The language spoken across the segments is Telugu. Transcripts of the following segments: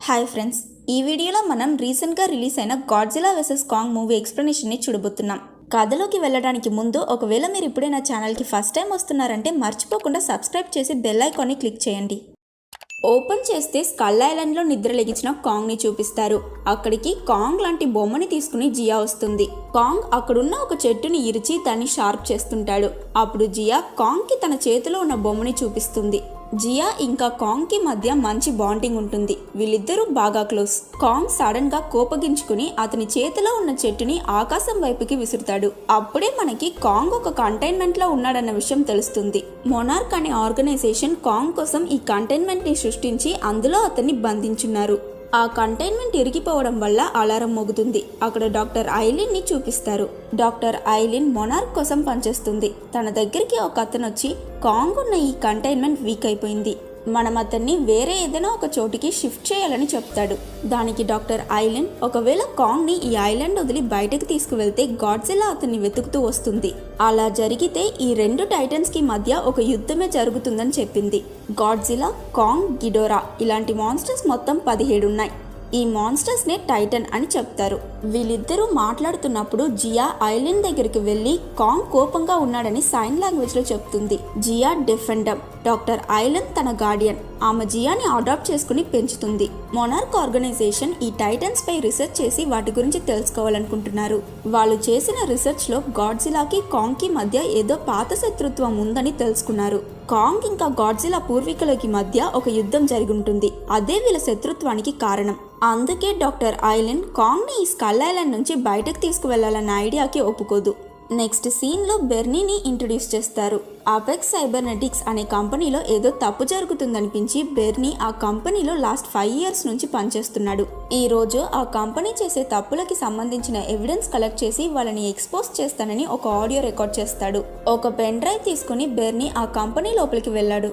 హాయ్ ఫ్రెండ్స్, ఈ వీడియోలో మనం రీసెంట్గా రిలీజ్ అయిన గాడ్జిలా vs కాంగ్ మూవీ ఎక్స్ప్లెనేషన్ని చూడబోతున్నాం. కథలోకి వెళ్ళడానికి ముందు ఒకవేళ మీరు ఇప్పుడే నా ఛానల్కి ఫస్ట్ టైం వస్తున్నారంటే మర్చిపోకుండా సబ్స్క్రైబ్ చేసి బెల్ ఐకాన్ని క్లిక్ చేయండి. ఓపెన్ చేస్తే స్కల్ ఐలాండ్లో నిద్ర లెగించిన కాంగ్ని చూపిస్తారు. అక్కడికి కాంగ్ లాంటి బొమ్మని తీసుకుని జియా వస్తుంది. కాంగ్ అక్కడున్న ఒక చెట్టుని ఇరిచి దాన్ని షార్ప్ చేస్తుంటాడు. అప్పుడు జియా కాంగ్కి తన చేతిలో ఉన్న బొమ్మని చూపిస్తుంది. జియా ఇంకా కాంగ్ కి మధ్య మంచి బాండింగ్ ఉంటుంది. వీళ్ళిద్దరూ బాగా క్లోజ్. కాంగ్ సడన్ గా కోపగించుకుని అతని చేతిలో ఉన్న చెట్టుని ఆకాశం వైపుకి విసురుతాడు. అప్పుడే మనకి కాంగ్ ఒక కంటైన్మెంట్ లో ఉన్నాడన్న విషయం తెలుస్తుంది. మొనార్క్ అనే ఆర్గనైజేషన్ కాంగ్ కోసం ఈ కంటైన్మెంట్ ని సృష్టించి అందులో అతన్ని బంధించున్నారు. ఆ కంటైన్మెంట్ ఇరిగిపోవడం వల్ల అలారం మోగుతుంది. అక్కడ డాక్టర్ ఐలిన్ ని చూపిస్తారు. డాక్టర్ ఐలిన్ మొనార్క్ కోసం పనిచేస్తుంది. తన దగ్గరికి ఒక అతను వచ్చి కాంగ్ ఉన్న ఈ కంటైన్మెంట్ వీక్ అయిపోయింది, మనం అతన్ని వేరే ఏదైనా ఒక చోటికి షిఫ్ట్ చేయాలని చెప్తాడు. దానికి డాక్టర్ ఐలిన్ ఒకవేళ కాంగ్ ని ఈ ఐలాండ్ వదిలి బయటకు తీసుకువెళ్తే గాడ్జిలా అతన్ని వెతుకుతూ వస్తుంది. అలా జరిగితే ఈ రెండు టైటన్స్ కి మధ్య ఒక యుద్ధమే జరుగుతుందని చెప్పింది. గాడ్జిలా, కాంగ్, గిడోరా ఇలాంటి మాన్స్టర్స్ మొత్తం 17 ఉన్నాయి. ఈ మాన్స్టర్స్ నే టైటన్ అని చెప్తారు. వీళ్ళిద్దరూ మాట్లాడుతున్నప్పుడు జియా ఐలిన్ దగ్గరికి వెళ్లి కాంగ్ కోపంగా ఉన్నాడని సైన్ లాంగ్వేజ్ లో చెప్తుంది. జియా డిఫెండమ్, డాక్టర్ ఐలిన్ తన గార్డియన్. ఆమె జియాని అడాప్ట్ చేసుకుని పెంచుతుంది. మొనార్క్ ఆర్గనైజేషన్ ఈ టైటన్స్ పై రీసెర్చ్ చేసి వాటి గురించి తెలుసుకోవాలనుకుంటున్నారు. వాళ్ళు చేసిన రీసెర్చ్ లో గాడ్జిలాకి కాంగ్ కి మధ్య ఏదో పాత శత్రుత్వం ఉందని తెలుసుకున్నారు. కాంగ్ ఇంకా గాడ్జిలా పూర్వీకులకి మధ్య ఒక యుద్ధం జరిగి ఉంటుంది. అదే వీళ్ళ శత్రుత్వానికి కారణం. అందుకే డాక్టర్ ఐలిన్ కాంగ్ ని ఈ స్కల్ ఐలాండ్ నుంచి బయటకు తీసుకువెళ్లాలన్న ఐడియాకి ఒప్పుకోదు. నెక్స్ట్ సీన్ లో బెర్నీని ఇంట్రడ్యూస్ చేస్తారు. అపెక్స్ సైబర్నెటిక్స్ అనే కంపెనీలో ఏదో తప్పు జరుగుతుందనిపించి బెర్నీ ఆ కంపెనీలో లాస్ట్ 5 years నుంచి పనిచేస్తున్నాడు. ఈ రోజు ఆ కంపెనీ చేసే తప్పులకి సంబంధించిన ఎవిడెన్స్ కలెక్ట్ చేసి వాళ్ళని ఎక్స్పోజ్ చేస్తానని ఒక ఆడియో రికార్డ్ చేస్తాడు. ఒక పెన్ డ్రైవ్ తీసుకుని బెర్నీ ఆ కంపెనీ లోపలికి వెళ్ళాడు.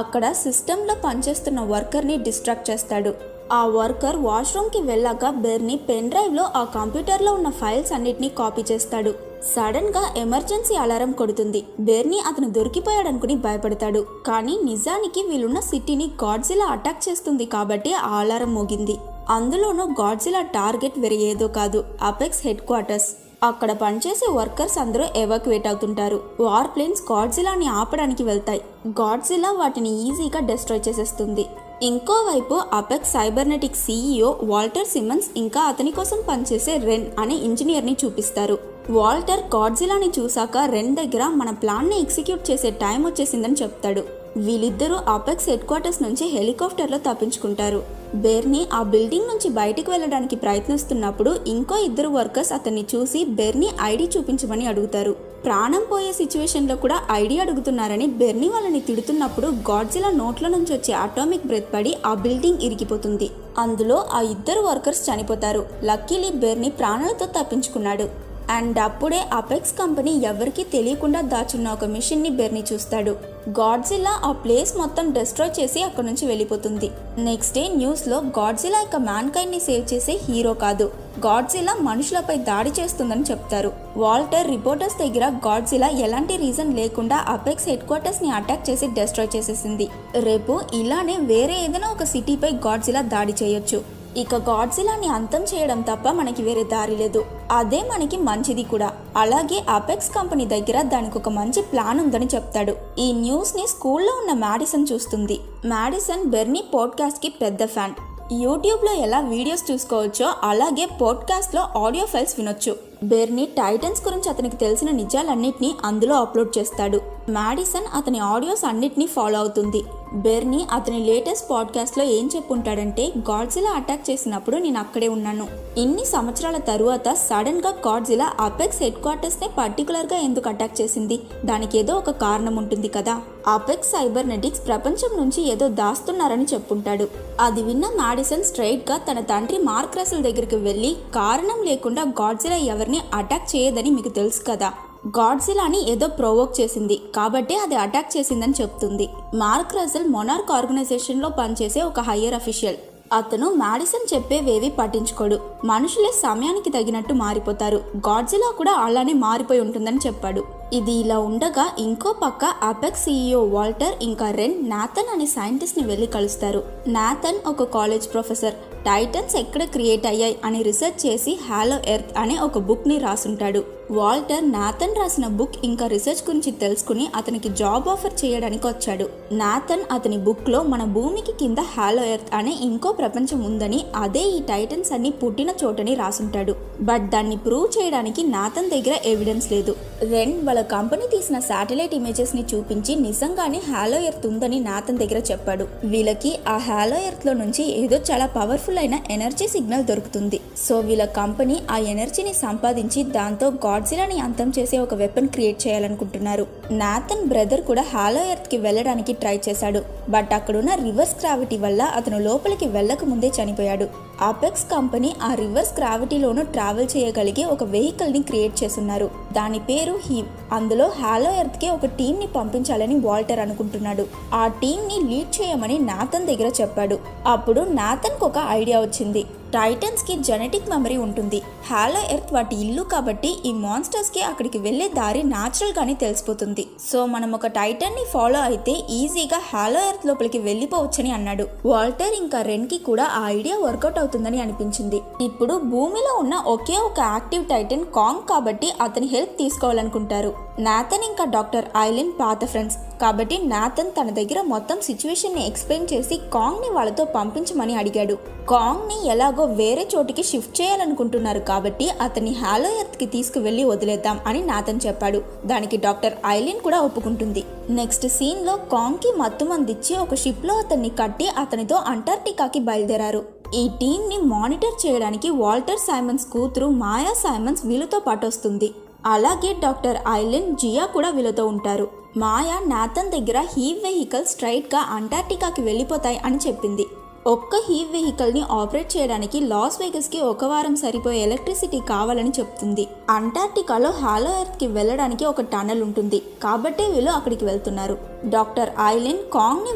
అక్కడ సిస్టంలో పనిచేస్తున్న వర్కర్ని డిస్ట్రాక్ట్ చేస్తాడు. ఆ వర్కర్ వాష్రూమ్కి వెళ్ళాక బెర్నీ పెన్ డ్రైవ్లో ఆ కంప్యూటర్లో ఉన్న ఫైల్స్ అన్నిటినీ కాపీ చేస్తాడు. సడన్ గా ఎమర్జెన్సీ అలారం కొడుతుంది. బెర్నీ అతను దొరికిపోయాడనుకుని భయపడతాడు. కానీ నిజానికి వీళ్ళున్న సిటీని గాడ్జిలా అటాక్ చేస్తుంది కాబట్టి ఆ అలారం మోగింది. అందులోనూ గాడ్జిలా టార్గెట్ వేరే ఏదో కాదు, అపెక్స్ హెడ్ క్వార్టర్స్. అక్కడ పనిచేసే వర్కర్స్ అందరూ ఎవాక్యుయేట్ అవుతుంటారు. వార్ ప్లేన్స్ గాడ్జిలాని ఆపడానికి వెళ్తాయి. గాడ్జిలా వాటిని ఈజీగా డిస్ట్రాయ్ చేసేస్తుంది. ఇంకోవైపు apex cybernetic CEO Walter Simmons ఇంకా అతని కోసం పనిచేసే రెన్ అనే ఇంజనీర్ని చూపిస్తారు. వాల్టర్ గాడ్జిలాని చూశాక రెన్ దగ్గర మన ప్లాన్ని ఎగ్జిక్యూట్ చేసే టైం వచ్చేసిందని చెప్తాడు. వీళ్ళిద్దరూ అపెక్స్ హెడ్ క్వార్టర్స్ నుంచి హెలికాప్టర్లో తప్పించుకుంటారు. బెర్నీ ఆ బిల్డింగ్ నుంచి బయటకు వెళ్ళడానికి ప్రయత్నిస్తున్నప్పుడు ఇంకో 2 వర్కర్స్ అతన్ని చూసి బెర్నీ ఐడి చూపించమని అడుగుతారు. ప్రాణం పోయే సిచ్యువేషన్లో కూడా ఐడి అడుగుతున్నారని బెర్నీ వాళ్ళని తిడుతున్నప్పుడు గాడ్జిలా నోట్ల నుంచి వచ్చే అటామిక్ బ్రెత్ పడి ఆ బిల్డింగ్ ఇరిగిపోతుంది. అందులో ఆ 2 వర్కర్స్ చనిపోతారు. లక్కీలీ బెర్నీ ప్రాణాలతో తప్పించుకున్నాడు. అండ్ అప్పుడే అపెక్స్ కంపెనీ ఎవరికీ తెలియకుండా దాచున్న ఒక మిషన్ ని బెర్నీ చూస్తాడు. గాడ్జిలా ఆ ప్లేస్ మొత్తం డిస్ట్రాయ్ చేసి అక్కడ నుంచి వెళ్ళిపోతుంది. నెక్స్ట్ డే న్యూస్ లో గాడ్జిలా ఇక మ్యాన్కైండ్ ని సేవ్ చేసే హీరో కాదు, గాడ్జిలా మనుషులపై దాడి చేస్తుందని చెప్తారు. వాల్టర్ రిపోర్టర్స్ దగ్గర గాడ్జిలా ఎలాంటి రీజన్ లేకుండా అపెక్స్ హెడ్ క్వార్టర్స్ ని అటాక్ చేసి డిస్ట్రాయ్ చేసేసింది. రేపు ఇలానే వేరే ఏదైనా ఒక సిటీపై గాడ్జిలా దాడి చేయొచ్చు. ఇక గాడ్జిలాని అంతం చేయడం తప్ప మనకి వేరే దారి లేదు. అదే మనకి మంచిది కూడా. అలాగే అపెక్స్ కంపెనీ దగ్గర దానికి ఒక మంచి ప్లాన్ ఉందని చెప్తాడు. ఈ న్యూస్ ని స్కూల్లో ఉన్న మ్యాడిసన్ చూస్తుంది. మ్యాడిసన్ బెర్నీ పాడ్కాస్ట్ కి పెద్ద ఫ్యాన్. యూట్యూబ్లో ఎలా వీడియోస్ చూసుకోవచ్చో అలాగే పాడ్కాస్ట్లో ఆడియో ఫైల్స్ వినొచ్చు. బెర్నీ టైటన్స్ గురించి అతనికి తెలిసిన నిజాలన్నింటినీ అందులో అప్లోడ్ చేస్తాడు. మ్యాడిసన్ అతని ఆడియోస్ అన్నిటినీ ఫాలో అవుతుంది. బెర్నీ అతని లేటెస్ట్ పాడ్కాస్ట్లో ఏం చెప్పుంటాడంటే, గాడ్జిలా అటాక్ చేసినప్పుడు నేను అక్కడే ఉన్నాను. ఇన్ని సంవత్సరాల తరువాత సడన్ గా గాడ్జిలా అపెక్స్ హెడ్ క్వార్టర్స్ నే పర్టికులర్ గా ఎందుకు అటాక్ చేసింది? దానికి ఏదో ఒక కారణం ఉంటుంది కదా. అపెక్స్ సైబర్నెటిక్స్ ప్రపంచం నుంచి ఏదో దాస్తున్నారని చెప్పుంటాడు. అది విన్న మ్యాడిసన్ స్ట్రైట్ గా తన తండ్రి మార్క్ రసెల్ దగ్గరికి వెళ్లి, కారణం లేకుండా గాడ్జిలా ఎవరిని అటాక్ చేయదని మీకు తెలుసు కదా, గాడ్జిలాని ఏదో ప్రొవోక్ చేసింది కాబట్టి అది అటాక్ చేసిందని చెప్తుంది. మార్క్ రసెల్ మొనార్క్ ఆర్గనైజేషన్ లో పనిచేసే ఒక హయ్యర్ అఫీషియల్. అతను మ్యాడిసన్ చెప్పేవేవి పట్టించుకోడు. మనుషులే సమయానికి తగినట్టు మారిపోతారు. గాడ్జిలా కూడా అలానే మారిపోయి ఉంటుందని చెప్పాడు. ఇది ఇలా ఉండగా ఇంకో పక్క అపెక్స్ CEO వాల్టర్ ఇంకా రెన్ నాథన్ అనే సైంటిస్ట్ ని వెళ్లి కలుస్తారు. నాథన్ ఒక కాలేజ్ ప్రొఫెసర్. టైటన్స్ ఎక్కడ క్రియేట్ అయ్యాయి అని రీసెర్చ్ చేసి హాలో ఎర్త్ అనే ఒక బుక్ని రాసుంటాడు. వాల్టర్ నాథన్ రాసిన బుక్ ఇంకా రీసెర్చ్ గురించి తెలుసుకుని అతనికి జాబ్ ఆఫర్ చేయడానికి వచ్చాడు. నాథన్ అతని బుక్లో మన భూమికి కింద హాలో ఎర్త్ అనే ఇంకో ప్రపంచం ఉందని, అదే ఈ టైటన్స్ అన్ని పుట్టిన చోటని రాసుంటాడు. బట్ దాన్ని ప్రూవ్ చేయడానికి నాథన్ దగ్గర ఎవిడెన్స్ లేదు. రెన్ వాళ్ళ కంపెనీ తీసిన శాటిలైట్ ఇమేజెస్ ని చూపించి నిజంగానే హాలో ఎర్త్ ఉందని నాథన్ దగ్గర చెప్పాడు. వీళ్ళకి ఆ హాలో ఎర్త్ లో నుంచి ఏదో చాలా పవర్ఫుల్ అయిన ఎనర్జీ సిగ్నల్ దొరుకుతుంది. సో వీళ్ళ కంపెనీ ఆ ఎనర్జీని సంపాదించి దాంతో గాడ్జిలాని అంతం చేసే ఒక వెపన్ క్రియేట్ చేయాలనుకుంటున్నారు. నాథన్ బ్రదర్ కూడా హాలో ఎర్త్ కి వెళ్ళడానికి ట్రై చేశాడు. బట్ అక్కడున్న రివర్స్ గ్రావిటీ వల్ల అతను లోపలికి వెళ్ళక ముందే చనిపోయాడు. అపెక్స్ కంపెనీ ఆ రివర్స్ గ్రావిటీలోనూ ట్రావెల్ చేయగలిగే ఒక వెహికల్ ని క్రియేట్ చేస్తున్నారు. దాని పేరు హీవ్. అందులో హాలో ఎర్త్ కి ఒక టీం ని పంపించాలని వాల్టర్ అనుకుంటున్నాడు. ఆ టీం ని లీడ్ చేయమని నాథన్ దగ్గర చెప్పాడు. అప్పుడు నాథన్ కు ఒక ఐడియా వచ్చింది. టైటన్స్ కి జెనెటిక్ మెమరీ ఉంటుంది. హాలో ఎర్త్ వాటి ఇల్లు కాబట్టి ఈ మాన్స్టర్స్ కి అక్కడికి వెళ్లే దారి న్యాచురల్ గానే తెలిసిపోతుంది. సో మనం ఒక టైటన్ ని ఫాలో అయితే ఈజీగా హాలో ఎర్త్ లోపలికి వెళ్లిపోవచ్చని అన్నాడు. వాల్టర్ ఇంకా రెన్ కి కూడా ఆ ఐడియా వర్కౌట్ అవుతుందని అనిపించింది. ఇప్పుడు భూమిలో ఉన్న ఒకే ఒక యాక్టివ్ టైటన్ కాంగ్ కాబట్టి అతని హెల్ప్ తీసుకోవాలనుకుంటారు. నాథన్ ఇంకా డాక్టర్ ఐలిన్ పాత ఫ్రెండ్స్ కాబట్టి నాథన్ తన దగ్గర మొత్తం సిచ్యువేషన్ ని ఎక్స్ప్లెయిన్ చేసి కాంగ్ ని వాళ్ళతో పంపించమని అడిగాడు. కాంగ్ ని ఎలాగో వేరే చోటికి షిఫ్ట్ చేయాలనుకుంటున్నారు కాబట్టి అతన్ని హాలో ఎర్త్ కి తీసుకువెళ్లి వదిలేద్దాం అని నాథన్ చెప్పాడు. దానికి డాక్టర్ ఐలిన్ కూడా ఒప్పుకుంటుంది. నెక్స్ట్ సీన్ లో కాంగ్ కి మత్తు మందిచ్చి ఒక షిప్ లో అతన్ని కట్టి అతనితో అంటార్టికాకి బయలుదేరారు. ఈ టీం ని మానిటర్ చేయడానికి వాల్టర్ సైమన్స్ కూతురు మాయా సైమన్స్ వీళ్ళతో పాటు వస్తుంది. అలాగే డాక్టర్ ఐలిన్, జియా కూడా వీళ్ళతో ఉంటారు. మాయా నాథన్ దగ్గర హీవ్ వెహికల్ స్ట్రైట్ గా అంటార్టికాకి వెళ్ళిపోతాయి అని చెప్పింది. ఒక్క హీవ్ వెహికల్ ని ఆపరేట్ చేయడానికి లాస్ వేగస్ కి ఒక వారం సరిపోయే ఎలక్ట్రిసిటీ కావాలని చెప్తుంది. అంటార్టికాలో హాలో ఎర్త్ కి వెళ్ళడానికి ఒక టనల్ ఉంటుంది కాబట్టి వీళ్ళు అక్కడికి వెళ్తున్నారు. డాక్టర్ ఐలిన్ కాంగ్ ని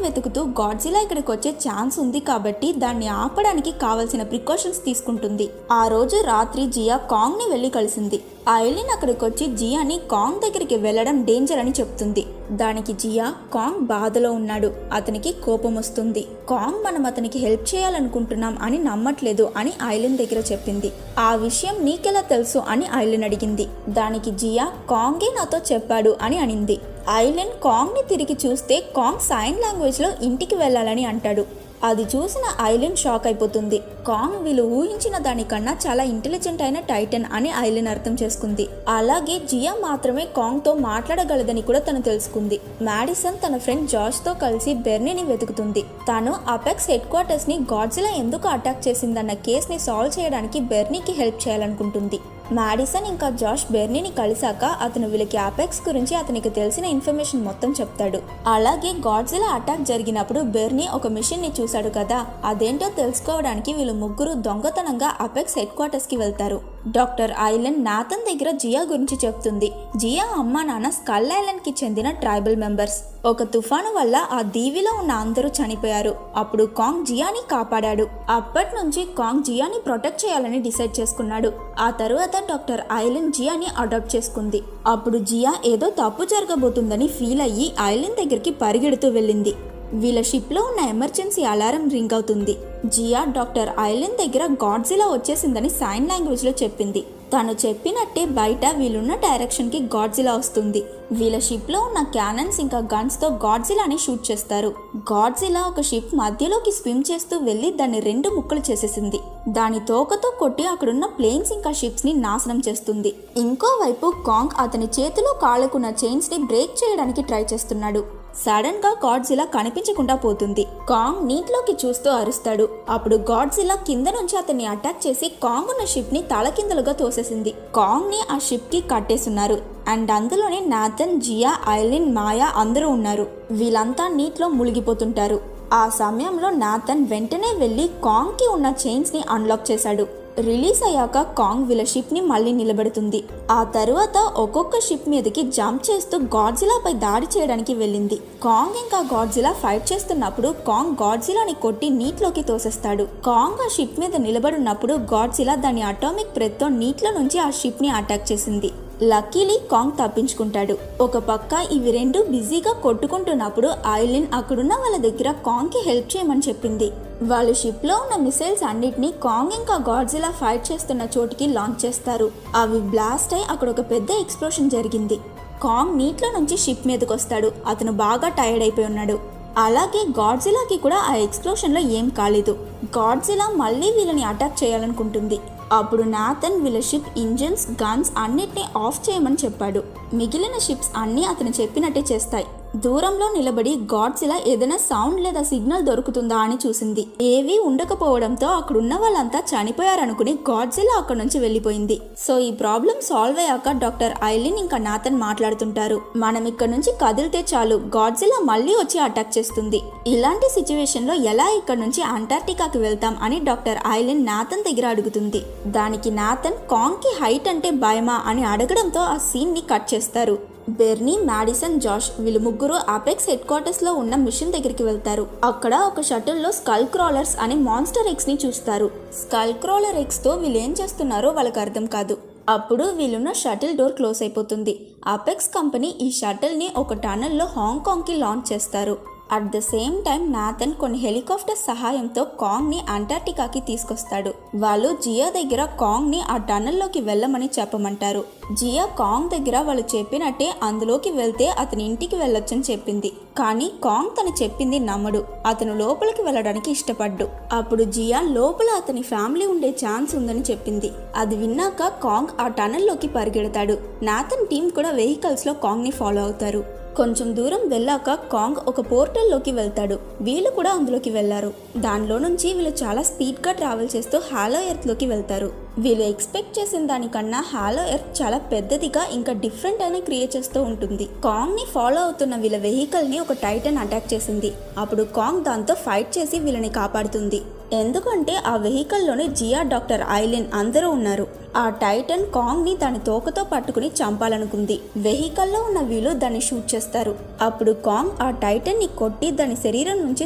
వెతుకుతూ గాడ్జిలా ఇక్కడికి వచ్చే ఛాన్స్ ఉంది కాబట్టి దాన్ని ఆపడానికి కావలసిన ప్రికాషన్స్ తీసుకుంటుంది. ఆ రోజు రాత్రి జియా కాంగ్ ని వెళ్లి కలిసింది. ఐలిన్ అక్కడికి వచ్చి జియాని కాంగ్ దగ్గరికి వెళ్లడం డేంజర్ అని చెప్తుంది. దానికి జియా కాంగ్ బాధలో ఉన్నాడు, అతనికి కోపం వస్తుంది, కాంగ్ మనం అతనికి హెల్ప్ చేయాలనుకుంటున్నాం అని నమ్మట్లేదు అని ఐలిన్ దగ్గర చెప్పింది. ఆ విషయం నీకెలా తెలుసు అని ఐలిన్ అడిగింది. దానికి జియా కాంగే నాతో చెప్పాడు అని అనింది. ఐలిన్ కాంగ్ ని తిరిగి చూస్తే కాంగ్ సైన్ లాంగ్వేజ్ లో ఇంటికి వెళ్ళాలని అంటాడు. అది చూసిన ఐలిన్ షాక్ అయిపోతుంది. కాంగ్ వీళ్ళు ఊహించిన దానికన్నా చాలా ఇంటెలిజెంట్ అయిన టైటన్ అని ఐలిన్ అర్థం చేసుకుంది. అలాగే జియా మాత్రమే కాంగ్ తో మాట్లాడగలదని కూడా తను తెలుసుకుంది. మాడిసన్ తన ఫ్రెండ్ జాష్ తో కలిసి బెర్నీని వెతుకుతుంది. తను అపెక్స్ హెడ్ క్వార్టర్స్ ని గాడ్జిలా ఎందుకు అటాక్ చేసిందన్న కేస్ ని సాల్వ్ చేయడానికి బెర్నీకి హెల్ప్ చేయాలనుకుంటుంది. మాడిసన్ ఇంకా జాష్ బెర్నీని కలిసాక అతను వీళ్ళకి అపెక్స్ గురించి అతనికి తెలిసిన ఇన్ఫర్మేషన్ మొత్తం చెప్తాడు. అలాగే గాడ్జిలా అటాక్ జరిగినప్పుడు బెర్నీ ఒక మిషన్ ని చూశాడు కదా, అదేంటో తెలుసుకోవడానికి వీళ్ళు ముగ్గురు దొంగతనంగా అపెక్స్ హెడ్ క్వార్టర్స్ కి వెళ్తారు. డాక్టర్ ఐలన్ నాథన్ దగ్గర జియా గురించి చెప్తుంది. జియా అమ్మా నాన్న స్కల్ ఐలాండ్ కి చెందిన ట్రైబల్ మెంబర్స్. ఒక తుఫాను వల్ల ఆ దీవిలో ఉన్న అందరూ చనిపోయారు. అప్పుడు కాంగ్ జియాని కాపాడాడు. అప్పటి నుంచి కాంగ్ జియాని ప్రొటెక్ట్ చేయాలని డిసైడ్ చేసుకున్నాడు. ఆ తరువాత డాక్టర్ ఐలిన్ జియాని అడాప్ట్ చేసుకుంది. అప్పుడు జియా ఏదో తప్పు జరగబోతుందని ఫీల్ అయ్యి ఐలిన్ దగ్గరికి పరిగెడుతూ వెళ్ళింది. వీళ్ళ షిప్ లో ఉన్న ఎమర్జెన్సీ అలారం రింగ్ అవుతుంది. జియా డాక్టర్ ఐలిన్ దగ్గర గాడ్జిలా వచ్చేసిందని సైన్ లాంగ్వేజ్ లో చెప్పింది. తను చెప్పినట్టే బయట వీళ్ళున్న డైరెక్షన్ కి గాడ్జిలా వస్తుంది. వీళ్ళ షిప్ లో ఉన్న క్యానన్స్ ఇంకా గన్స్ తో గాడ్జిలాని షూట్ చేస్తారు. గాడ్జిలా ఒక షిప్ మధ్యలోకి స్విమ్ చేస్తూ వెళ్లి దాన్ని 2 ముక్కలు చేసేసింది. దాని తోకతో కొట్టి అక్కడున్న ప్లేన్స్ ఇంకా షిప్స్ ని నాశనం చేస్తుంది. ఇంకోవైపు కాంగ్ అతని చేతిలో కాళ్ళకున్న చైన్స్ ని బ్రేక్ చేయడానికి ట్రై చేస్తున్నాడు. సడన్ గా గాడ్జిలా కనిపించకుండా పోతుంది. కాంగ్ నీటిలోకి చూస్తూ అరుస్తాడు. అప్పుడు గాడ్జిలా కింద నుంచి అతన్ని అటాక్ చేసి కాంగ్ ఉన్న షిప్ ని తలకిందలుగా తోసేసింది. కాంగ్ ని ఆ షిప్ కి కట్టేస్తున్నారు. అండ్ అందులోనే నాథన్, జియా, ఐలిన్, మాయా అందరూ ఉన్నారు. వీళ్ళంతా నీటిలో మునిగిపోతుంటారు. ఆ సమయంలో నాథన్ వెంటనే వెళ్లి కాంగ్ కి ఉన్న చైన్స్ ని అన్లాక్ చేశాడు. రిలీజ్ అయ్యాక కాంగ్ వీళ్ళ షిప్ ని మళ్ళీ నిలబెడుతుంది. ఆ తరువాత ఒక్కొక్క షిప్ మీదకి జంప్ చేస్తూ గాడ్జిలాపై దాడి చేయడానికి వెళ్ళింది. కాంగ్ ఇంకా గాడ్జిలా ఫైట్ చేస్తున్నప్పుడు కాంగ్ గాడ్జిలాని కొట్టి నీటిలోకి తోసేస్తాడు. కాంగ్ ఆ షిప్ మీద నిలబడినప్పుడు గాడ్జిలా దాని అటామిక్ బ్రెత్ తో నీటిలో నుంచి ఆ షిప్ ని అటాక్ చేసింది. లక్కీలీ కాంగ్ తప్పించుకుంటాడు. ఒక పక్క ఇవి 2 బిజీగా కొట్టుకుంటున్నప్పుడు ఐలిన్ అక్కడున్న వాళ్ళ దగ్గర కాంగ్ కి హెల్ప్ చేయమని చెప్పింది. వాళ్ళు షిప్లో ఉన్న మిసైల్స్ అన్నిటినీ కాంగ్ ఇంకా గాడ్జిలా ఫైట్ చేస్తున్న చోటికి లాంచ్ చేస్తారు. అవి బ్లాస్ట్ అయి అక్కడ ఒక పెద్ద ఎక్స్ప్లోషన్ జరిగింది. కాంగ్ నీటిలో నుంచి షిప్ మీదకి వస్తాడు. అతను బాగా టైర్డ్ అయిపోయి ఉన్నాడు. అలాగే గాడ్జిలాకి కూడా ఆ ఎక్స్ప్లోషన్లో ఏం కాలేదు. గాడ్జిలా మళ్ళీ వీళ్ళని అటాక్ చేయాలనుకుంటుంది. అప్పుడు నాథన్ వీళ్ళ షిప్ ఇంజిన్స్, గన్స్ అన్నిటినీ ఆఫ్ చేయమని చెప్పాడు. మిగిలిన షిప్స్ అన్నీ అతను చెప్పినట్టే చేస్తాయి. దూరంలో నిలబడి గాడ్జిలా ఏదైనా సౌండ్ లేదా సిగ్నల్ దొరుకుతుందా అని చూసింది. ఏవీ ఉండకపోవడంతో అక్కడున్న వాళ్ళంతా చనిపోయారనుకుని గాడ్జిలా అక్కడ నుంచి వెళ్ళిపోయింది. సో ఈ ప్రాబ్లం సాల్వ్ అయ్యాక డాక్టర్ ఐలిన్ ఇంకా నాథన్ మాట్లాడుతుంటారు. మనం ఇక్కడ నుంచి కదిలితే చాలు గాడ్జిలా మళ్ళీ వచ్చి అటాక్ చేస్తుంది. ఇలాంటి సిచ్యువేషన్ లో ఎలా ఇక్కడ నుంచి అంటార్క్టికాకి వెళ్తాం అని డాక్టర్ ఐలిన్ నాథన్ దగ్గర అడుగుతుంది. దానికి నాథన్ కాంగ్ కి హైట్ అంటే భయమా అని అడగడంతో ఆ సీన్ ని కట్ చేస్తారు. బెర్నీ, మాడిసన్, జాష్ వీళ్ళు ముగ్గురు అపెక్స్ హెడ్ క్వార్టర్స్ లో ఉన్న మిషన్ దగ్గరికి వెళ్తారు. అక్కడ ఒక షటిల్ లో స్కల్ క్రాలర్స్ అనే మాన్స్టర్ ఎగ్స్ ని చూస్తారు. స్కల్ క్రాలర్ ఎగ్స్ తో వీళ్ళు ఏం చేస్తున్నారో వాళ్ళకి అర్థం కాదు. అప్పుడు వీళ్ళున్న షటిల్ డోర్ క్లోజ్ అయిపోతుంది. అపెక్స్ కంపెనీ ఈ షటిల్ ని ఒక టనల్ లో హాంకాంగ్ కి లాంచ్ చేస్తారు. At the same time Nathan కొన్ని హెలికాప్టర్ సహాయంతో కాంగ్ ని అంటార్క్టికాకి తీసుకొస్తాడు. వాళ్ళు జియా దగ్గర కాంగ్ ని ఆ టనల్లోకి వెళ్ళమని చెప్పమంటారు. జియా కాంగ్ దగ్గర వాళ్ళు చెప్పినట్టే అందులోకి వెళ్తే అతని ఇంటికి వెళ్ళొచ్చని చెప్పింది. కానీ కాంగ్ తను చెప్పింది నమ్మడు. అతను లోపలికి వెళ్ళడానికి ఇష్టపడ్డు. అప్పుడు జియా లోపల అతని ఫ్యామిలీ ఉండే ఛాన్స్ ఉందని చెప్పింది. అది విన్నాక కాంగ్ ఆ టనల్లోకి పరిగెడతాడు. నాథన్ టీం కూడా వెహికల్స్ లో కాంగ్ ని ఫాలో అవుతారు. కొంచెం దూరం వెళ్ళాక కాంగ్ ఒక పోర్టల్లోకి వెళ్తాడు. వీళ్ళు కూడా అందులోకి వెళ్లారు. దానిలో నుంచి వీళ్ళు చాలా స్పీడ్గా ట్రావెల్ చేస్తూ హాలో ఎర్త్లోకి వెళ్తారు. వీళ్ళు ఎక్స్పెక్ట్ చేసిన దానికన్నా హాలో ఎర్త్ చాలా పెద్దదిగా ఇంకా డిఫరెంట్ అయిన క్రియేచర్స్ తో ఉంటుంది. కాంగ్ ని ఫాలో అవుతున్న వీళ్ళ వెహికల్ ని ఒక టైటన్ అటాక్ చేసింది. అప్పుడు కాంగ్ దాంతో ఫైట్ చేసి వీళ్ళని కాపాడుతుంది. ఎందుకంటే ఆ వెహికల్లోనే జియా, డాక్టర్ ఐలిన్ అందరూ ఉన్నారు. ఆ టైటన్ కాంగ్ ని దాని తోకతో పట్టుకుని చంపాలనుకుంది. వెహికల్లో ఉన్న వీళ్ళు దాన్ని షూట్ చేస్తారు. అప్పుడు కాంగ్ ఆ టైటన్ ని కొట్టి దాని శరీరం నుంచి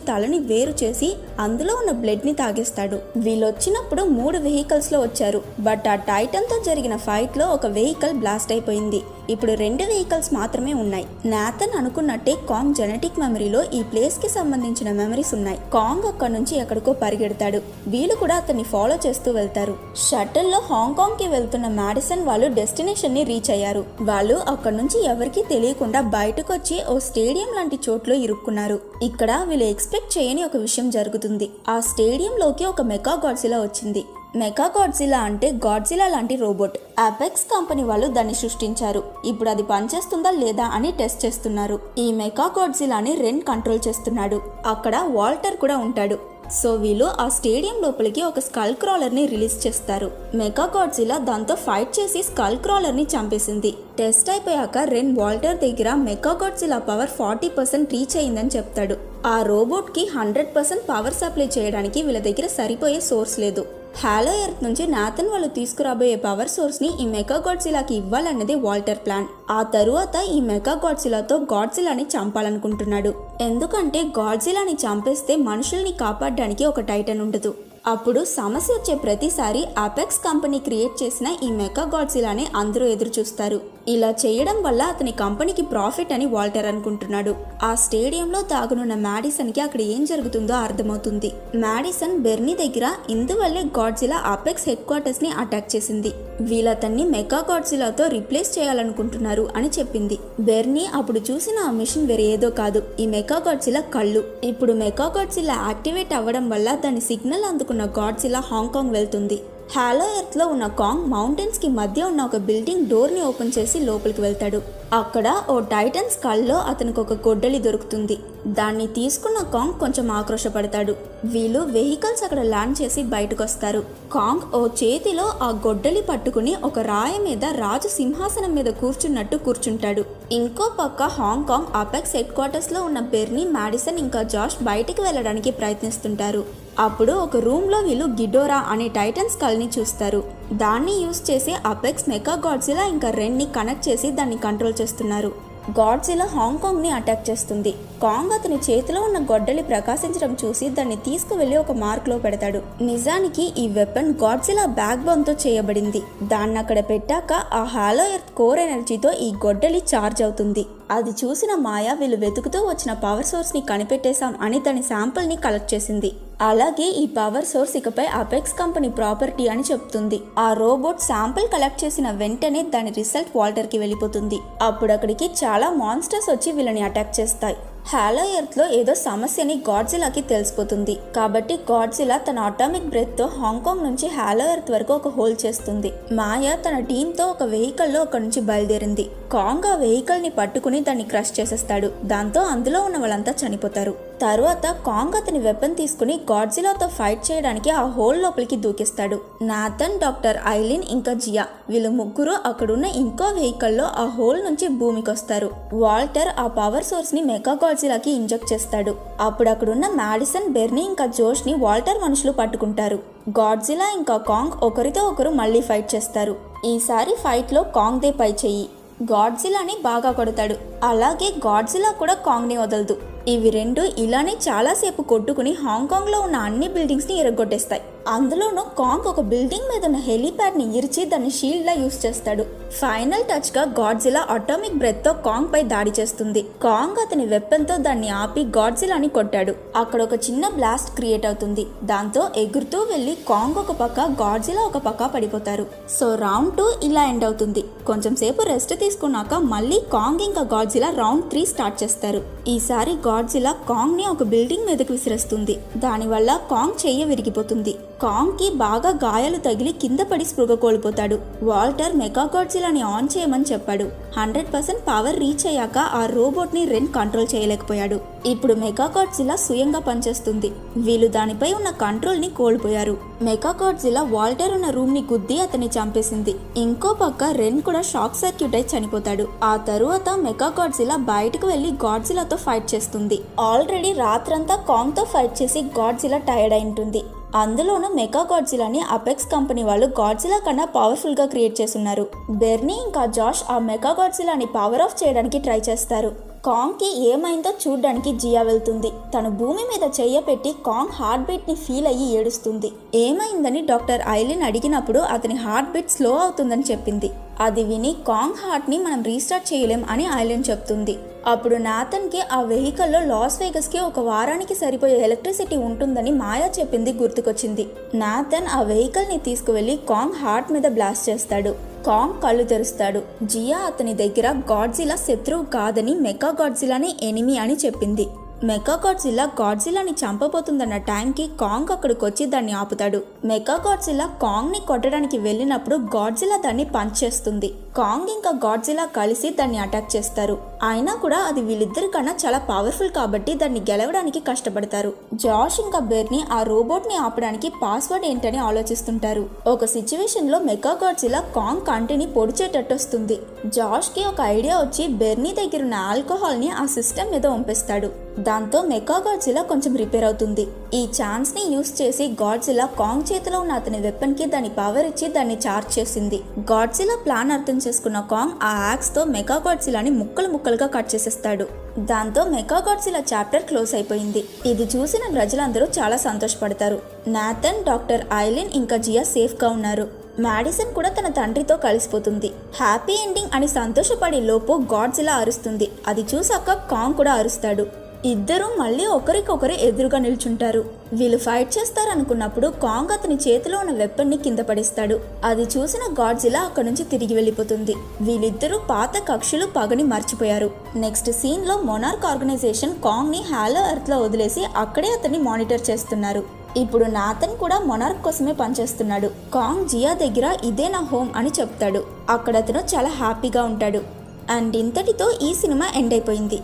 తలని వేరు చేసి అందులో ఉన్న బ్లడ్ ని తాగేస్తాడు. వీళ్ళు వచ్చినప్పుడు 3 వెహికల్స్ లో వచ్చారు. బట్ ఆ టైటన్ తో జరిగిన ఫైట్ లో ఒక వెహికల్ బ్లాస్ట్ అయిపోయింది. ఇప్పుడు 2 వెహికల్స్ మాత్రమే ఉన్నాయి. నాథన్ అనుకున్నట్టే కాంగ్ జెనెటిక్ మెమరీలో ఈ ప్లేస్ కి సంబంధించిన మెమరీస్ ఉన్నాయి. కాంగ్ అక్కడ నుంచి ఎక్కడికో పరిగెడతాడు. వీళ్ళు కూడా అతన్ని ఫాలో చేస్తూ వెళ్తారు. షటిల్ లో హాంకాంగ్ కి వెళ్తున్న మాడిసన్ వాళ్ళు డెస్టినేషన్ ని రీచ్ అయ్యారు. వాళ్ళు అక్కడ నుంచి ఎవరికీ తెలియకుండా బయటకు వచ్చి ఓ స్టేడియం లాంటి చోట్లో ఇరుక్కున్నారు. ఇక్కడ వీళ్ళు ఎక్స్పెక్ట్ చేయని ఒక విషయం జరుగుతుంది. ఆ స్టేడియం లోకి ఒక మెగా గాడ్జిలా వచ్చింది. మెగా గాడ్జిలా అంటే గాడ్జిలా లాంటి రోబోట్. అపెక్స్ కంపెనీ వాళ్ళు దాన్ని సృష్టించారు. ఇప్పుడు అది పనిచేస్తుందా లేదా అని టెస్ట్ చేస్తున్నారు. ఈ మెగా గాడ్జిలాని రెన్ కంట్రోల్ చేస్తున్నాడు. అక్కడ వాల్టర్ కూడా ఉంటాడు. సో వీళ్ళు ఆ స్టేడియం లోపలికి ఒక స్కల్ క్రాలర్ ని రిలీజ్ చేస్తారు. మెగా గాడ్జిలా దాంతో ఫైట్ చేసి స్కల్ క్రాలర్ ని చంపేసింది. టెస్ట్ అయిపోయాక రెన్ వాల్టర్ దగ్గర మెగా గాడ్జిలా పవర్ 40% రీచ్ అయిందని చెప్తాడు. ఆ రోబోట్ కి 100% పవర్ సప్లై చేయడానికి వీళ్ళ దగ్గర సరిపోయే సోర్స్ లేదు. హాలో ఎర్త్ నుంచి నాథన్ వాళ్ళు తీసుకురాబోయే పవర్ సోర్స్ ని ఈ మెగా గాడ్జిలాకి ఇవ్వాలన్నది వాల్టర్ ప్లాన్. ఆ తరువాత ఈ మెగా గాడ్జిలాతో గాడ్జిలాని చంపాలనుకుంటున్నాడు. ఎందుకంటే గాడ్జిలాని చంపేస్తే మనుషుల్ని కాపాడడానికి ఒక టైటన్ ఉండదు. అప్పుడు సమస్య వచ్చే ప్రతిసారి అపెక్స్ కంపెనీ క్రియేట్ చేసిన ఈ మెగా గాడ్జిలాని అందరూ ఎదురు చూస్తారు. ఇలా చేయడం వల్ల అతని కంపెనీకి ప్రాఫిట్ అని వాల్టర్ అనుకుంటున్నాడు. ఆ స్టేడియంలో దాగునున్న మాడిసన్ కి అక్కడ ఏం జరుగుతుందో అర్థమవుతుంది. మాడిసన్ బెర్నీ దగ్గర ఇందువల్లే గాడ్జిలా అపెక్స్ హెడ్ క్వార్టర్స్ ని అటాక్ చేసింది. వీళ్ళతన్ని మెగా గాడ్జిలాతో రిప్లేస్ చేయాలనుకుంటున్నారు అని చెప్పింది. బెర్నీ అప్పుడు చూసిన ఆ మిషన్ వేరే ఏదో కాదు, ఈ మెగా గాడ్జిలా కళ్ళు. ఇప్పుడు మెగా గాడ్జిలా యాక్టివేట్ అవ్వడం వల్ల దాని సిగ్నల్ అందుకున్న గాడ్జిలా హాంకాంగ్ వెళ్తుంది. హాలో ఎర్త్ లో ఉన్న కాంగ్ మౌంటైన్స్ కి మధ్య ఉన్న ఒక బిల్డింగ్ డోర్ ని ఓపెన్ చేసి లోపలికి వెళ్తాడు. అక్కడ ఓ టైటన్ స్కల్ లో అతనికి ఒక గొడ్డలి దొరుకుతుంది. దాన్ని తీసుకున్న కాంగ్ కొంచెం ఆక్రోశపడతాడు. వీళ్ళు వెహికల్స్ అక్కడ ల్యాండ్ చేసి బయటకు వస్తారు. కాంగ్ ఓ చేతిలో ఆ గొడ్డలి పట్టుకుని ఒక రాయి మీద రాజు సింహాసనం మీద కూర్చున్నట్టు కూర్చుంటాడు. ఇంకో పక్క హాంకాంగ్ అపెక్స్ హెడ్ క్వార్టర్స్ లో ఉన్న బెర్నీ, మాడిసన్ ఇంకా జాష్ బయటికి వెళ్ళడానికి ప్రయత్నిస్తుంటారు. అప్పుడు ఒక రూమ్ లో వీళ్ళు గిడోరా అనే టైటన్ స్కల్ ని చూస్తారు. దాన్ని యూజ్ చేసి అపెక్స్ మెగా గాడ్జిలా ఇంకా రెన్ ని కనెక్ట్ చేసి దాన్ని కంట్రోల్ చేస్తున్నారు. గాడ్జిలా హాంకాంగ్ ని అటాక్ చేస్తుంది. కాంగ్ అతని చేతిలో ఉన్న గొడ్డలి ప్రకాశించడం చూసి దాన్ని తీసుకువెళ్లి ఒక మార్క్ లో పెడతాడు. నిజానికి ఈ వెపన్ గాడ్జిలా బ్యాక్ బోన్ తో చేయబడింది. దాన్ని అక్కడ పెట్టాక ఆ హాలో ఎర్త్ కోర్ ఎనర్జీతో ఈ గొడ్డలి చార్జ్ అవుతుంది. అది చూసిన మాయా వీళ్ళు వెతుకుతూ వచ్చిన పవర్ సోర్స్ ని కనిపెట్టేశాం అని దాని శాంపుల్ ని కలెక్ట్ చేసింది. అలాగే ఈ పవర్ సోర్స్ ఇకపై అపెక్స్ కంపెనీ ప్రాపర్టీ అని చెప్తుంది. ఆ రోబోట్ శాంపుల్ కలెక్ట్ చేసిన వెంటనే దాని రిజల్ట్ వాల్టర్ కి వెళ్ళిపోతుంది. అప్పుడు అక్కడికి చాలా మాన్స్టర్స్ వచ్చి వీళ్ళని అటాక్ చేస్తాయి. హాలో ఎర్త్ లో ఏదో సమస్యని గాడ్జిలాకి తెలిసిపోతుంది. కాబట్టి గాడ్జిలా తన అటామిక్ బ్రెత్ తో హాంకాంగ్ నుంచి హాలో ఎర్త్ వరకు ఒక హోల్ చేస్తుంది. మాయా తన టీమ్ తో ఒక వెహికల్ లో అక్కడి నుంచి బయలుదేరింది. కాంగ్ ఆ వెహికల్ ని పట్టుకుని దాన్ని క్రష్ చేసేస్తాడు. దాంతో అందులో ఉన్న వాళ్ళంతా చనిపోతారు. తరువాత కాంగ్ అతని వెపన్ తీసుకుని గాడ్జిలాతో ఫైట్ చేయడానికి ఆ హోల్ లోపలికి దూకిస్తాడు. నాథన్, డాక్టర్ ఐలిన్ ఇంకా జియా వీళ్ళు ముగ్గురు అక్కడున్న ఇంకో వెహికల్ లో ఆ హోల్ నుంచి భూమికి వస్తారు. వాల్టర్ ఆ పవర్ సోర్స్ ని మెగా గాడ్జిలాకి ఇంజెక్ట్ చేస్తాడు. అప్పుడు అక్కడున్న మ్యాడిసన్, బెర్నీ ఇంకా జోష్ ని వాల్టర్ మనుషులు పట్టుకుంటారు. గాడ్జిలా ఇంకా కాంగ్ ఒకరితో ఒకరు మళ్ళీ ఫైట్ చేస్తారు. ఈసారి ఫైట్ లో కాంగ్ దే పై చెయ్యి. గాడ్జిలాని బాగా కొడతాడు. అలాగే గాడ్జిలా కూడా కాంగ్ ని వదలదు. ఇవి రెండు ఇలానే చాలాసేపు కొట్టుకుని హాంకాంగ్ లో ఉన్న అన్ని బిల్డింగ్స్ ని ఎరగొట్టేస్తాయి. అందులోనూ కాంగ్ ఒక బిల్డింగ్ మీద ఉన్న హెలీప్యాడ్ ని ఇరిచి దాన్ని షీల్డ్ లా యూస్ చేస్తాడు. ఫైనల్ టచ్ గా గాడ్జిలా అటామిక్ బ్రెత్ తో కాంగ్ పై దాడి చేస్తుంది. కాంగ్ అతని వెపన్ తో దాన్ని ఆపి గాడ్జిలాని కొట్టాడు. అక్కడ ఒక చిన్న బ్లాస్ట్ క్రియేట్ అవుతుంది. దాంతో ఎగురుతూ వెళ్లి కాంగ్ ఒక పక్క, గాడ్జిలా ఒక పక్క పడిపోతారు. సో రౌండ్ 2 ఇలా ఎండ్ అవుతుంది. కొంచెం సేపు రెస్ట్ తీసుకున్నాక మళ్ళీ కాంగ్ ఇంకా గాడ్జిలా రౌండ్ 3 స్టార్ట్ చేస్తారు. ఈసారి గాడ్జిలా కాంగ్ ని ఒక బిల్డింగ్ మీదకి విసిరేస్తుంది. దానివల్ల కాంగ్ చెయ్యి విరిగిపోతుంది. కాంగ్ కి బాగా గాయాలు తగిలి కింద పడి స్పృహ కోల్పోతాడు. వాల్టర్ మెగా గాడ్జిలాని ఆన్ చేయమని చెప్పాడు. 100% పవర్ రీచ్ అయ్యాక ఆ రోబోట్ ని రెన్ కంట్రోల్ చేయలేకపోయాడు. ఇప్పుడు మెగా గాడ్జిలా స్వయంగా పనిచేస్తుంది. వీళ్ళు దానిపై ఉన్న కంట్రోల్ ని కోల్పోయారు. మెగా గాడ్జిలా వాల్టర్ ఉన్న రూమ్ ని గుద్ది అతన్ని చంపేసింది. ఇంకో పక్క రెన్ కూడా షాక్ సర్క్యూట్ అయి చనిపోతాడు. ఆ తరువాత మెగా గాడ్జిలా బయటకు వెళ్లి గాడ్జిలాతో ఫైట్ చేస్తుంది. ఆల్రెడీ రాత్రంతా కాంగ్ తో ఫైట్ చేసి గాడ్జిలా టైర్డ్ అయి ఉంటుంది. అందులోనూ మెగా గాడ్జిలాని అపెక్స్ కంపెనీ వాళ్ళు గాడ్జిలా కన్నా పవర్ఫుల్ గా క్రియేట్ చేస్తున్నారు. బెర్నీ ఇంకా జాష్ ఆ మెగా గాడ్జిలాని పవర్ ఆఫ్ చేయడానికి ట్రై చేస్తారు. కాంగ్ కి ఏమైందో చూడ్డానికి జియా వెళ్తుంది. తను భూమి మీద చెయ్య పెట్టి కాంగ్ హార్ట్ బీట్ ని ఫీల్ అయ్యి ఏడుస్తుంది. ఏమైందని డాక్టర్ ఐలిన్ అడిగినప్పుడు అతని హార్ట్ బీట్ స్లో అవుతుందని చెప్పింది. అది విని కాంగ్ హార్ట్ ని మనం రీస్టార్ట్ చేయలేం అని ఐలిన్ చెప్తుంది. అప్పుడు నాథన్ కి ఆ వెహికల్లో లాస్ వేగస్ కి ఒక వారానికి సరిపోయే ఎలక్ట్రిసిటీ ఉంటుందని మాయా చెప్పింది గుర్తుకొచ్చింది. నాథన్ ఆ వెహికల్ ని తీసుకువెళ్లి కాంగ్ హార్ట్ మీద బ్లాస్ట్ చేస్తాడు. కాంగ్ కళ్ళు తెరుస్తాడు. జియా అతని దగ్గర గాడ్జిలా శత్రువు కాదని మెగా గాడ్జిలాని ఎనిమి అని చెప్పింది. మెగా గాడ్జిలాని చంపబోతుందన్న టైంకి కాంగ్ అక్కడికి వచ్చి దాన్ని ఆపుతాడు. మెగా గాడ్జిలా కాంగ్ ని కొట్టడానికి వెళ్ళినప్పుడు గాడ్జిలా దాన్ని పంచ్ చేస్తుంది. కాంగ్ ఇంకా గాడ్జిలా కలిసి దాన్ని అటాక్ చేస్తారు. అయినా కూడా అది వీళ్ళిద్దరి కన్నా చాలా పవర్ఫుల్ కాబట్టి దాన్ని గెలవడానికి కష్టపడతారు. జాష్ ఇంకా బెర్నీ ఆ రోబోట్ ని ఆపడానికి పాస్వర్డ్ ఏంటని ఆలోచిస్తుంటారు. ఒక సిచ్యువేషన్ లో మెగా గాడ్జిలా కాంగ్ కంటిని పొడిచేటట్టు వస్తుంది. జాష్ కి ఒక ఐడియా వచ్చి బెర్నీ దగ్గర ఉన్న ఆల్కహాల్ ని ఆ సిస్టమ్ మీద పంపిస్తాడు. దాంతో మెగా గాడ్జిలా కొంచెం రిపేర్ అవుతుంది. ఈ ఛాన్స్ ని యూస్ చేసి గాడ్జిలా కాంగ్ చేతిలో ఉన్న అతని వెపన్ కి దాని పవర్ ఇచ్చి దాన్ని చార్జ్ చేసింది. గాడ్జిలా ప్లాన్ అర్థం చేసుకున్న కాంగ్ ఆ యాక్స్ తో మెగా గాడ్జిలాని ముక్కలుగా కట్ చేసేస్తాడు. దాంతో మెగా గాడ్జిలా చాప్టర్ క్లోజ్ అయిపోయింది. ఇది చూసిన ప్రజలందరూ చాలా సంతోషపడతారు. నాథన్, డాక్టర్ ఐలిన్ ఇంకా జియా సేఫ్ గా ఉన్నారు. మ్యాడిసన్ కూడా తన తండ్రితో కలిసిపోతుంది. హ్యాపీ ఎండింగ్ అని సంతోషపడే లోపు గాడ్జిలా అరుస్తుంది. అది చూసాక కాంగ్ కూడా అరుస్తాడు. ఇద్దరూ మళ్ళీ ఒకరికొకరు ఎదురుగా నిల్చుంటారు. వీళ్ళు ఫైట్ చేస్తారనుకున్నప్పుడు కాంగ్ అతని చేతిలో ఉన్న వెపన్ ని కింద పడేస్తాడు. అది చూసిన గాడ్జిలా అక్కడి నుంచి తిరిగి వెళ్ళిపోతుంది. వీళ్ళిద్దరూ పాత కక్షలు పగని మర్చిపోయారు. నెక్స్ట్ సీన్ లో మొనార్క్ ఆర్గనైజేషన్ కాంగ్ ని హాలో ఎర్త్ లో వదిలేసి అక్కడే అతన్ని మానిటర్ చేస్తున్నారు. ఇప్పుడు నాథన్ కూడా మొనార్క్ కోసమే పనిచేస్తున్నాడు. కాంగ్ జియా దగ్గర ఇదే నా హోమ్ అని చెప్తాడు. అక్కడ అతను చాలా హ్యాపీగా ఉంటాడు. అండ్ ఇంతటితో ఈ సినిమా ఎండ్ అయిపోయింది.